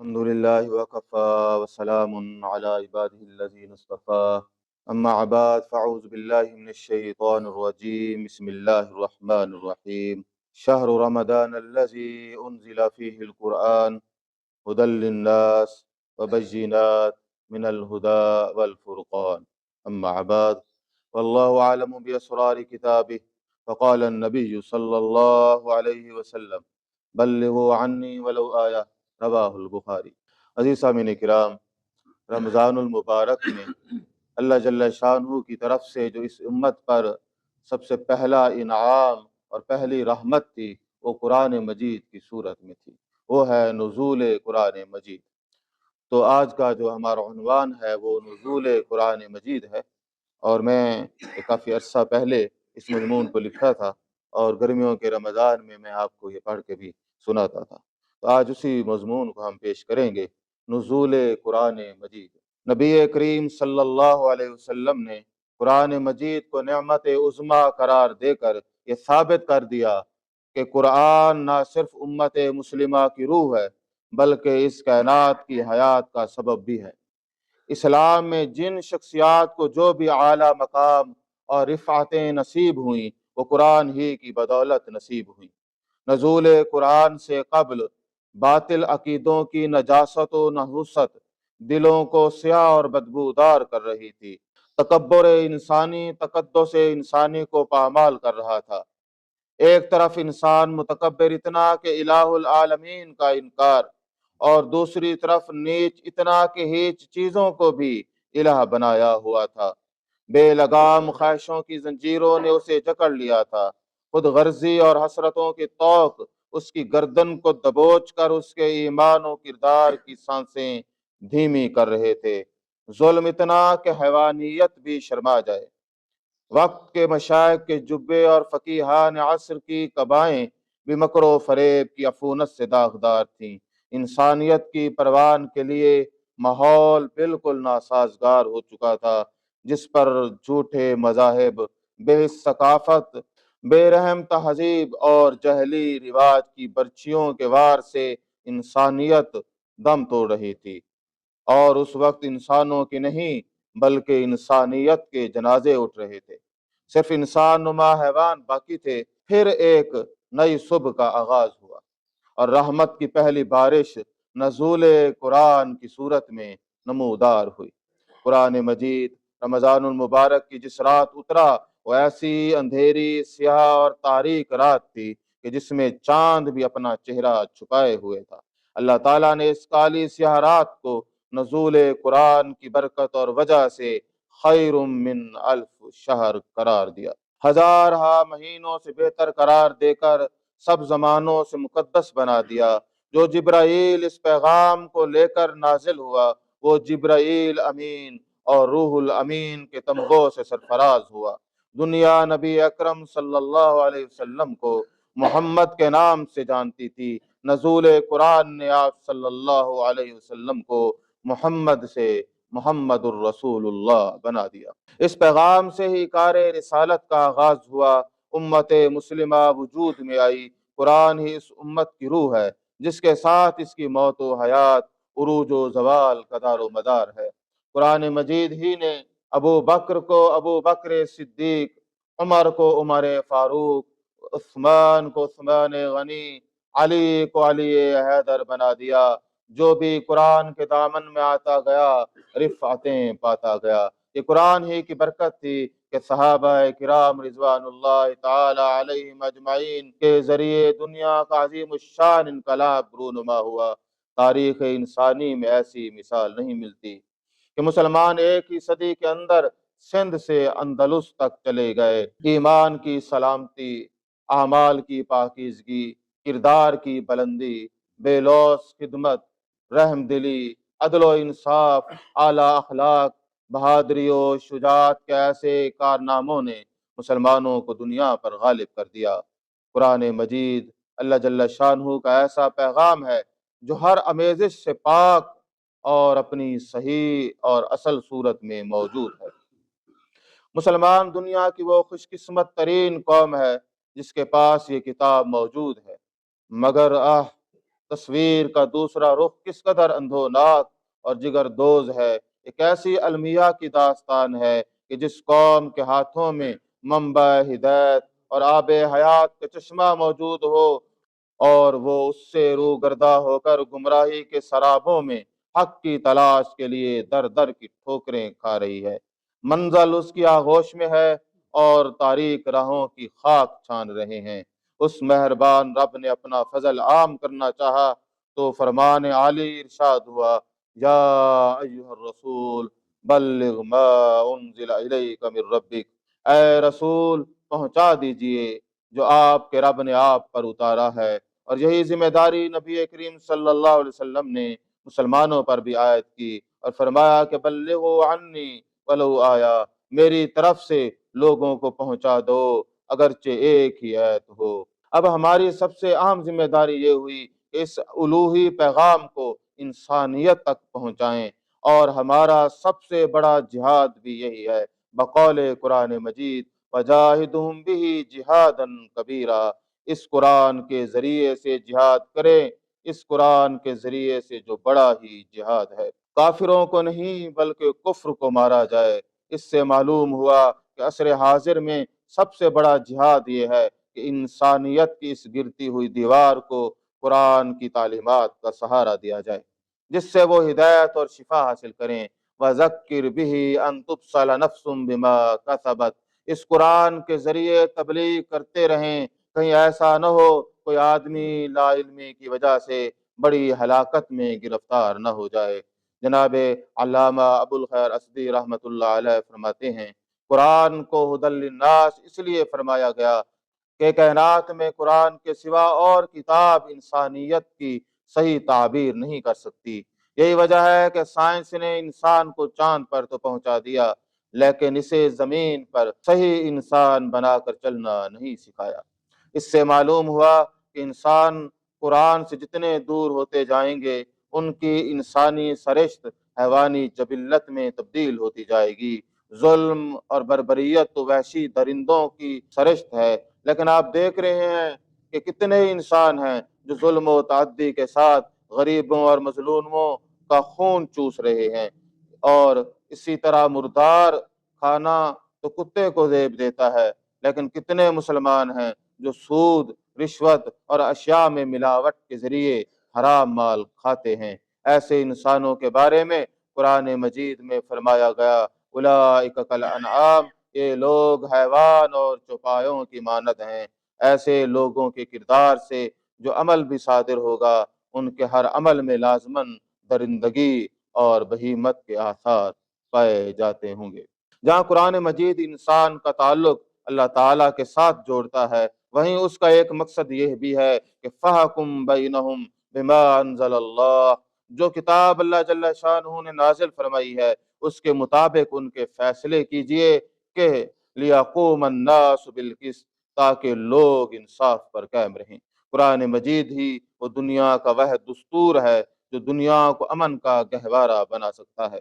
الحمد لله وكفى وسلام على عباده الذين اصطفى أما بعد فأعوذ بالله من الشيطان الرجيم بسم الله الرحمن الرحيم شهر رمضان الذي أنزل فيه القرآن هدى للناس وبينات من الهدى والفرقان أما بعد والله أعلم بأسرار كتابه فقال النبي صلى الله عليه وسلم بلغوا عني ولو آية رواہ البخاری۔ عزیز سامعین کرام، رمضان المبارک میں اللہ جل شانہ کی طرف سے جو اس امت پر سب سے پہلا انعام اور پہلی رحمت تھی وہ قرآن مجید کی صورت میں تھی، وہ ہے نزول قرآن مجید۔ تو آج کا جو ہمارا عنوان ہے وہ نزول قرآن مجید ہے، اور میں کافی عرصہ پہلے اس مضمون کو لکھا تھا اور گرمیوں کے رمضان میں آپ کو یہ پڑھ کے بھی سناتا تھا۔ تو آج اسی مضمون کو ہم پیش کریں گے، نزول قرآن مجید۔ نبی کریم صلی اللہ علیہ وسلم نے قرآن مجید کو نعمت عظمیٰ قرار دے کر یہ ثابت کر دیا کہ قرآن نہ صرف امت مسلمہ کی روح ہے بلکہ اس کائنات کی حیات کا سبب بھی ہے۔ اسلام میں جن شخصیات کو جو بھی اعلیٰ مقام اور رفعتیں نصیب ہوئیں وہ قرآن ہی کی بدولت نصیب ہوئیں۔ نزول قرآن سے قبل باطل عقیدوں کی نجاست و نحوست دلوں کو سیاہ اور بدبودار کر رہی تھی۔ تکبر انسانی تقدس انسانی کو پامال کر رہا تھا۔ ایک طرف انسان متکبر اتنا کہ الہ العالمین کا انکار، اور دوسری طرف نیچ اتنا کہ ہیچ چیزوں کو بھی الہ بنایا ہوا تھا۔ بے لگام خواہشوں کی زنجیروں نے اسے جکڑ لیا تھا۔ خود غرضی اور حسرتوں کے طوق اس کی گردن کو دبوچ کر اس کے ایمان و کردار کی سانسیں دھیمی کر رہے تھے۔ ظلم اتنا کہ حیوانیت بھی شرما جائے۔ وقت کے مشائخ کے جبے اور فقیہان عصر کی قبائیں بھی مکر و فریب کی عفونت سے داغدار تھیں۔ انسانیت کی پروان کے لیے ماحول بالکل ناسازگار ہو چکا تھا، جس پر جھوٹے مذاہب، بے ثقافت، بے رحم تہذیب اور جہلی رواج کی برچھیوں کے وار سے انسانیت دم توڑ رہی تھی، اور اس وقت انسانوں کی نہیں بلکہ انسانیت کے جنازے اٹھ رہے تھے۔ صرف انسان نما حیوان باقی تھے۔ پھر ایک نئی صبح کا آغاز ہوا اور رحمت کی پہلی بارش نزول قرآن کی صورت میں نمودار ہوئی۔ قرآن مجید رمضان المبارک کی جس رات اترا وہ ایسی اندھیری، سیاہ اور تاریک رات تھی کہ جس میں چاند بھی اپنا چہرہ چھپائے ہوئے تھا۔ اللہ تعالیٰ نے اس کالی سیاہ رات کو نزول قرآن کی برکت اور وجہ سے خیر من الف شہر قرار دیا، ہزار مہینوں سے بہتر قرار دے کر سب زمانوں سے مقدس بنا دیا۔ جو جبرائیل اس پیغام کو لے کر نازل ہوا وہ جبرائیل امین اور روح الامین کے تمغوں سے سرفراز ہوا۔ دنیا نبی اکرم صلی اللہ علیہ وسلم کو محمد کے نام سے جانتی تھی۔ نزول قرآن نے آپ صلی اللہ علیہ وسلم کو محمد سے محمد الرسول اللہ بنا دیا۔ اس پیغام سے ہی کار رسالت کا آغاز ہوا۔ امت مسلمہ وجود میں آئی۔ قرآن ہی اس امت کی روح ہے جس کے ساتھ اس کی موت و حیات، عروج و زوال کا دار و مدار ہے۔ قرآن مجید ہی نے ابو بکر کو ابو بکر صدیق، عمر کو عمر فاروق، عثمان کو عثمان غنی، علی کو علی حیدر بنا دیا۔ جو بھی قرآن کے دامن میں آتا گیا رفعتیں پاتا گیا۔ یہ قرآن ہی کی برکت تھی کہ صحابہ کرام رضوان اللہ تعالی علیہم اجمعین کے ذریعے دنیا کا عظیم الشان انقلاب رونما ہوا۔ تاریخ انسانی میں ایسی مثال نہیں ملتی کہ مسلمان ایک ہی صدی کے اندر سندھ سے اندلس تک چلے گئے۔ ایمان کی سلامتی، اعمال کی پاکیزگی، کردار کی بلندی، بے لوث خدمت، رحم دلی، عدل و انصاف، اعلیٰ اخلاق، بہادری و شجاعت کے ایسے کارناموں نے مسلمانوں کو دنیا پر غالب کر دیا۔ قرآن مجید اللہ جل شانہ کا ایسا پیغام ہے جو ہر آمیزش سے پاک اور اپنی صحیح اور اصل صورت میں موجود ہے۔ مسلمان دنیا کی وہ خوش قسمت ترین قوم ہے جس کے پاس یہ کتاب موجود ہے، مگر تصویر کا دوسرا رخ کس قدر اندھوناک اور جگر دوز ہے۔ ایک ایسی المیہ کی داستان ہے کہ جس قوم کے ہاتھوں میں منبع ہدایت اور آب حیات کا چشمہ موجود ہو اور وہ اس سے روگردہ ہو کر گمراہی کے سرابوں میں حق کی تلاش کے لیے در در کی ٹھوکریں کھا رہی ہے، منزل اس کی آغوش میں ہے اور تاریک راہوں کی خاک چھان رہے ہیں۔ اس مہربان رب نے اپنا فضل عام کرنا چاہا تو فرمان عالی ارشاد ہوا، یا ایھا الرسول بلغ ما انزل الیک من ربک، اے رسول پہنچا دیجئے جو آپ کے رب نے آپ پر اتارا ہے۔ اور یہی ذمہ داری نبی کریم صلی اللہ علیہ وسلم نے مسلمانوں پر بھی عائد کی اور فرمایا کہ بلغوا عنی ولو آیا، میری طرف سے لوگوں کو پہنچا دو اگرچہ ایک ہی آیت ہو۔ اب ہماری سب سے اہم ذمہ داری یہ ہوئی کہ اس الوہی پیغام کو انسانیت تک پہنچائیں، اور ہمارا سب سے بڑا جہاد بھی یہی ہے، بقول قرآن مجید وجاہدہم بہ جہادا کبیرا، اس قرآن کے ذریعے سے جہاد کریں، اس قرآن کے ذریعے سے جو بڑا ہی جہاد ہے۔ کافروں کو نہیں بلکہ کفر کو مارا جائے۔ اس سے معلوم ہوا کہ عصر حاضر میں سب سے بڑا جہاد یہ ہے کہ انسانیت کی اس گرتی ہوئی دیوار کو قرآن کی تعلیمات کا سہارا دیا جائے، جس سے وہ ہدایت اور شفا حاصل کریں۔ وَذَكِّرْ بِهِ أَن تُبْصَلَ نَفْسٌ بِمَا كَسَبَتْ، اس قرآن کے ذریعے تبلیغ کرتے رہیں، کہیں ایسا نہ ہو کوئی آدمی لا علمی کی وجہ سے بڑی ہلاکت میں گرفتار نہ ہو جائے۔ جناب علامہ ابو الخیر اسدی رحمۃ اللہ علیہ فرماتے ہیں، قرآن کو ھدی للناس اس لیے فرمایا گیا کہ کائنات میں قرآن کے سوا اور کتاب انسانیت کی صحیح تعبیر نہیں کر سکتی۔ یہی وجہ ہے کہ سائنس نے انسان کو چاند پر تو پہنچا دیا، لیکن اسے زمین پر صحیح انسان بنا کر چلنا نہیں سکھایا۔ اس سے معلوم ہوا کہ انسان قرآن سے جتنے دور ہوتے جائیں گے، ان کی انسانی سرشت حیوانی جبلت میں تبدیل ہوتی جائے گی۔ ظلم اور بربریت تو وحشی درندوں کی سرشت ہے، لیکن آپ دیکھ رہے ہیں کہ کتنے انسان ہیں جو ظلم و تعدی کے ساتھ غریبوں اور مظلوموں کا خون چوس رہے ہیں، اور اسی طرح مردار کھانا تو کتے کو زیب دیتا ہے، لیکن کتنے مسلمان ہیں جو سود، رشوت اور اشیاء میں ملاوٹ کے ذریعے حرام مال کھاتے ہیں۔ ایسے انسانوں کے بارے میں قرآن مجید میں فرمایا گیا، اولئک کالانعام، یہ لوگ حیوان اور چوپایوں کی مانند ہیں۔ ایسے لوگوں کے کردار سے جو عمل بھی صادر ہوگا، ان کے ہر عمل میں لازماً درندگی اور بہیمت کے آثار پائے جاتے ہوں گے۔ جہاں قرآن مجید انسان کا تعلق اللہ تعالیٰ کے ساتھ جوڑتا ہے، وہیں اس کا ایک مقصد یہ بھی ہے کہ فَحْكُم بَيْنَهُم بِمَا أَنزَلَ اللَّهُ، جو کتاب اللہ جل شانہ نے نازل فرمائی ہے اس کے مطابق ان کے فیصلے کیجئے کہ لِيَقُومَ النَّاسُ بِالْقِسْطِ، تاکہ لوگ انصاف پر قائم رہیں۔ قرآن مجید ہی وہ دنیا کا وہ دستور ہے جو دنیا کو امن کا گہوارہ بنا سکتا ہے،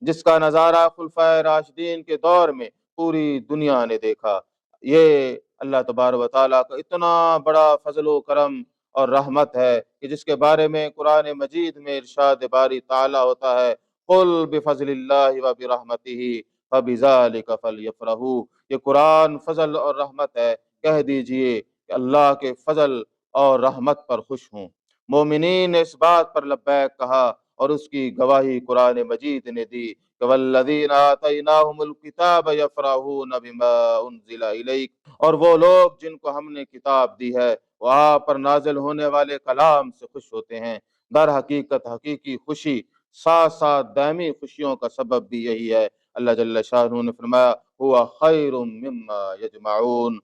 جس کا نظارہ خلفائے راشدین کے دور میں پوری دنیا نے دیکھا۔ یہ اللہ تبارک و تعالیٰ کا اتنا بڑا فضل و کرم اور رحمت ہے کہ جس کے بارے میں قرآن مجید میں ارشاد باری تعالیٰ ہوتا ہے، قُلْ بِفَضْلِ اللَّهِ وَبِرَحْمَتِهِ فَبِذَلِكَ فَلْيَفْرَحُوا، یہ قرآن فضل اور رحمت ہے، کہہ دیجئے کہ اللہ کے فضل اور رحمت پر خوش ہوں۔ مومنین نے اس بات پر لبیک کہا اور اس کی گواہی قرآن مجید نے دی کہ والذین آتیناہم الکتاب یفرحون بما انزل الیک، اور وہ لوگ جن کو ہم نے کتاب دی ہے وہ آپ پر نازل ہونے والے کلام سے خوش ہوتے ہیں۔ در حقیقت حقیقی خوشی ساتھ ساتھ دائمی خوشیوں کا سبب بھی یہی ہے۔ اللہ جل شانہ نے فرمایا ہوا خیر مما یجمعون،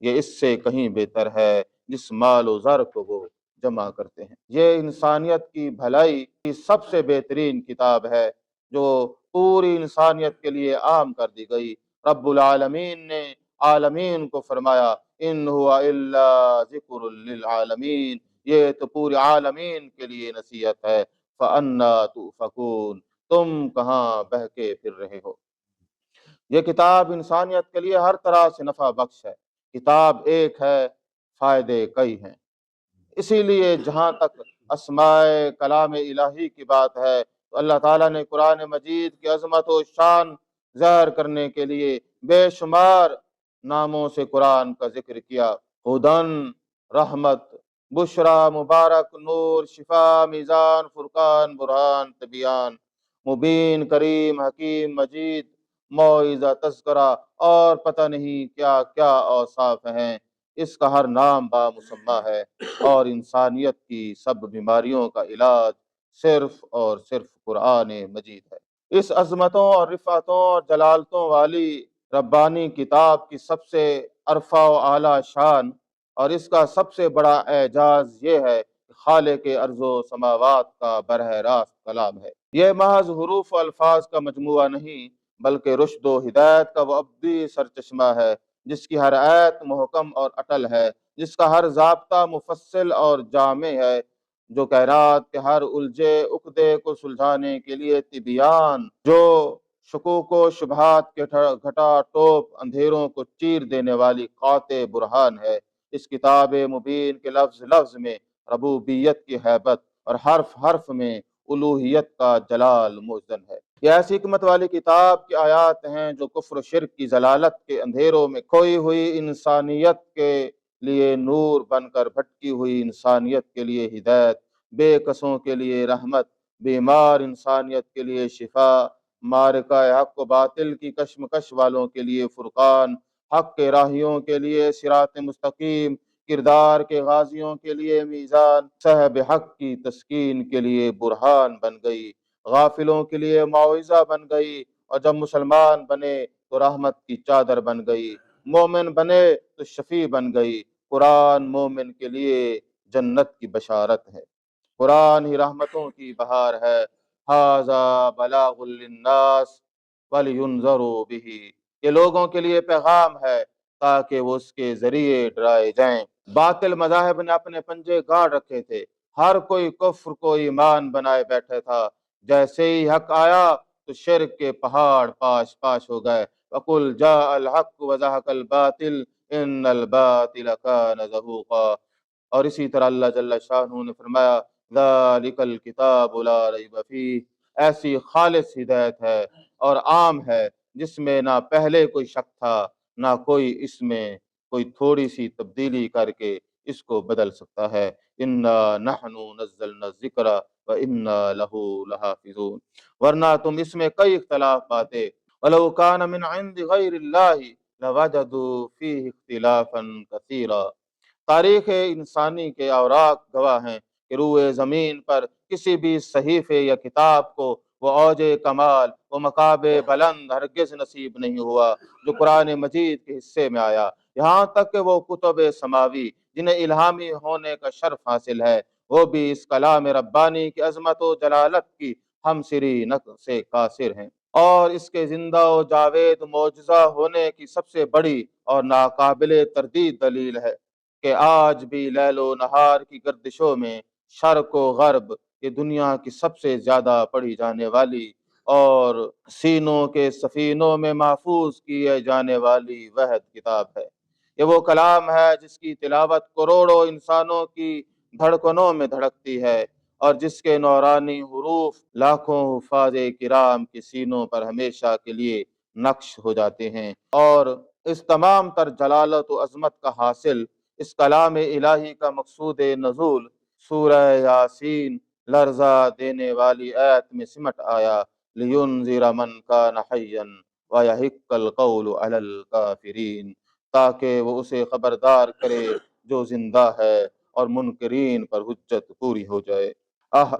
یہ اس سے کہیں بہتر ہے جس مال و زر کو وہ جمع کرتے ہیں۔ یہ انسانیت کی بھلائی کی سب سے بہترین کتاب ہے جو پوری انسانیت کے لیے عام کر دی گئی۔ رب العالمین نے عالمین کو فرمایا ان ہوا الا ذکر للعالمین، یہ تو پورے عالمین کے لیے نصیحت ہے۔ فَأَنَّا تُؤْفَكُونَ، تم کہاں بہکے پھر رہے ہو۔ یہ کتاب انسانیت کے لیے ہر طرح سے نفع بخش ہے۔ کتاب ایک ہے، فائدے کئی ہیں، اسی لیے جہاں تک اسمائے کلام الہی کی بات ہے، تو اللہ تعالیٰ نے قرآن مجید کی عظمت و شان ظاہر کرنے کے لیے بے شمار ناموں سے قرآن کا ذکر کیا۔ ہدن، رحمت، بشرا، مبارک، نور، شفا، میزان، فرقان، برہان، تبیان، مبین، کریم، حکیم، مجید، موعظہ، تذکرہ، اور پتہ نہیں کیا کیا اوصاف ہیں۔ اس کا ہر نام بامسمہ ہے، اور انسانیت کی سب بیماریوں کا علاج صرف اور صرف قرآن مجید ہے۔ اس عظمتوں اور رفعتوں اور جلالتوں والی ربانی کتاب کی سب سے عرفہ و اعلیٰ شان اور اس کا سب سے بڑا اعجاز یہ ہے کہ خالق ارض و سماوات کا براہ راست کلام ہے۔ یہ محض حروف و الفاظ کا مجموعہ نہیں، بلکہ رشد و ہدایت کا وہ ابدی سرچشمہ ہے، جس کی ہر آیت محکم اور اٹل ہے، جس کا ہر ضابطہ مفصل اور جامع ہے، جو کائنات کے ہر الجھے عقدے کو سلجھانے کے لیے طبیان، جو شکوک و شبہات کے گھٹا ٹوپ اندھیروں کو چیر دینے والی قاطع برہان ہے۔ اس کتاب مبین کے لفظ لفظ میں ربوبیت کی ہیبت اور حرف حرف میں الوہیت کا جلال موزن ہے۔ یہ ایسی حکمت والی کتاب کی آیات ہیں جو کفر و شرک کی ضلالت کے اندھیروں میں کھوئی ہوئی انسانیت کے لیے نور بن کر، بھٹکی ہوئی انسانیت کے لیے ہدایت، بے کسوں کے لیے رحمت، بیمار انسانیت کے لیے شفا، معرکہ حق و باطل کی کشمکش والوں کے لیے فرقان، حق کے راہیوں کے لیے صراط مستقیم، کردار کے غازیوں کے لیے میزان، صاحب حق کی تسکین کے لیے برہان بن گئی، غافلوں کے لیے موعظہ بن گئی، اور جب مسلمان بنے تو رحمت کی چادر بن گئی، مومن بنے تو شفیع بن گئی۔ قرآن مومن کے لیے جنت کی بشارت ہے، قرآن ہی رحمتوں کی بہار ہے۔ ھذا بلاغ للناس ولینذروا بہ، یہ لوگوں کے لیے پیغام ہے تاکہ وہ اس کے ذریعے ڈرائے جائیں۔ باطل مذاہب نے اپنے پنجے گاڑ رکھے تھے، ہر کوئی کفر کو ایمان بنائے بیٹھے تھا، جیسے ہی حق آیا تو شرک کے پہاڑ پاش پاش ہو گئے۔ وَقُلْ جَاءَ الْحَقُّ وَزَهَقَ الْبَاطِلُ إِنَّ الْبَاطِلَ كَانَ زَهُوقًا۔ اور اسی طرح اللہ جل شانہ نے فرمایا ذَلِكَ الْكِتَابُ لَا رَيْبَ فِيهِ، ایسی خالص ہدایت ہے اور عام ہے جس میں نہ پہلے کوئی شک تھا، نہ کوئی اس میں کوئی تھوڑی سی تبدیلی کر کے اس کو بدل سکتا ہے۔ اِنَّا نَحْنُ نَزَّلْنَا الذِّكْرَ وَإِنَّا لَهُ لَحَافِظُونَ، ورنہ تم اس میں کئی اختلاف پاتے۔ وَلَوْ كَانَ مِنْ عِنْدِ غَيْرِ اللَّهِ لَوَجَدُوا فِيهِ اخْتِلَافًا كَثِيرًا۔ تاریخ انسانی کے اوراق گواہ ہیں کہ روئے زمین پر کسی بھی صحیفے یا کتاب کو وہ اوج کمال، وہ مقام بلند ہرگز نصیب نہیں ہوا جو قرآن مجید کے حصے میں آیا، یہاں تک کہ وہ کتب سماوی جنہیں الہامی ہونے کا شرف حاصل ہے، وہ بھی اس کلام ربانی کی عظمت و جلالت کی ہمسری نقل سے قاصر ہیں۔ اور اس کے زندہ و جاوید معجزہ ہونے کی سب سے بڑی اور ناقابل تردید دلیل ہے کہ آج بھی لیل و نہار کی گردشوں میں شرق و غرب یہ دنیا کی سب سے زیادہ پڑھی جانے والی اور سینوں کے سفینوں میں محفوظ کیے جانے والی واحد کتاب ہے۔ یہ وہ کلام ہے جس کی تلاوت کروڑوں انسانوں کی دھڑکنوں میں دھڑکتی ہے، اور جس کے نورانی حروف لاکھوں حفاظ کرام کے سینوں پر ہمیشہ کے لیے نقش ہو جاتے ہیں۔ اور اس تمام تر جلالت و عظمت کا حاصل، اس کلام الہی کا مقصود نزول سورہ یاسین لرزہ دینے والی آیت میں سمٹ آیا، لِيُنذِرَ مَنْ كَانَ حَيًّا وَيَحِقَّ الْقَوْلُ عَلَى الْكَافِرِينَ، تاکہ وہ اسے خبردار کرے جو زندہ ہے اور منکرین پر حجت پوری ہو جائے۔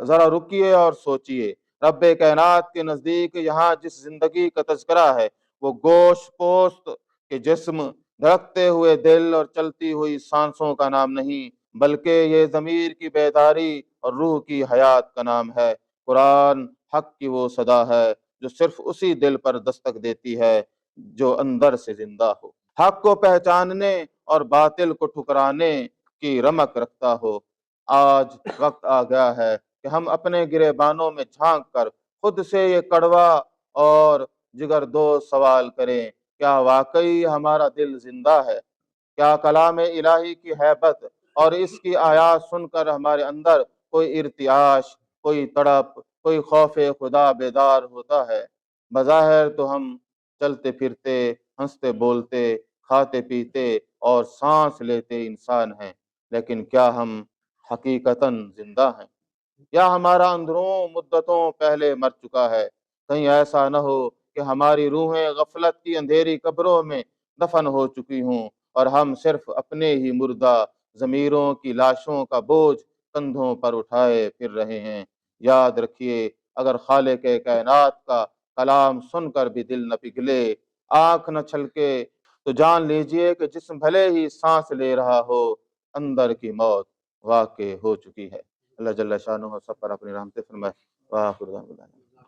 ذرا رکیے اور سوچئے، رب کائنات کے نزدیک یہاں جس زندگی کا تذکرہ ہے وہ گوشت پوست کے جسم، دھڑکتے ہوئے دل اور چلتی ہوئی سانسوں کا نام نہیں، بلکہ یہ ضمیر کی بیداری اور روح کی حیات کا نام ہے۔ قرآن حق کی وہ صدا ہے جو صرف اسی دل پر دستک دیتی ہے جو اندر سے زندہ ہو، حق کو پہچاننے اور باطل کو ٹھکرانے کی رمق رکھتا ہو۔ آج وقت آ گیا ہے کہ ہم اپنے گریبانوں میں جھانک کر خود سے یہ کڑوا اور جگر دوز سوال کریں، کیا واقعی ہمارا دل زندہ ہے؟ کیا کلام الہی کی ہیبت اور اس کی آیات سن کر ہمارے اندر کوئی ارتعاش، کوئی تڑپ، کوئی خوف خدا بیدار ہوتا ہے۔ بظاہر تو ہم چلتے پھرتے، ہنستے بولتے، کھاتے پیتے اور سانس لیتے انسان ہیں، لیکن کیا ہم حقیقتاً زندہ ہیں؟ یا ہمارا اندرون مدتوں پہلے مر چکا ہے؟ کہیں ایسا نہ ہو کہ ہماری روحیں غفلت کی اندھیری قبروں میں دفن ہو چکی ہوں اور ہم صرف اپنے ہی مردہ ضمیروں کی لاشوں کا بوجھ کندھوں پر اٹھائے پھر رہے ہیں۔ یاد رکھیے، اگر خالق کائنات کا کلام سن کر بھی دل نہ پگھلے، آنکھ نہ چھلکے، تو جان لیجئے کہ جسم بھلے ہی سانس لے رہا ہو، اندر کی موت واقع ہو چکی ہے۔ اللہ جل شانہ سب پر اپنی رحمت فرمائے۔ وآخر دعوانا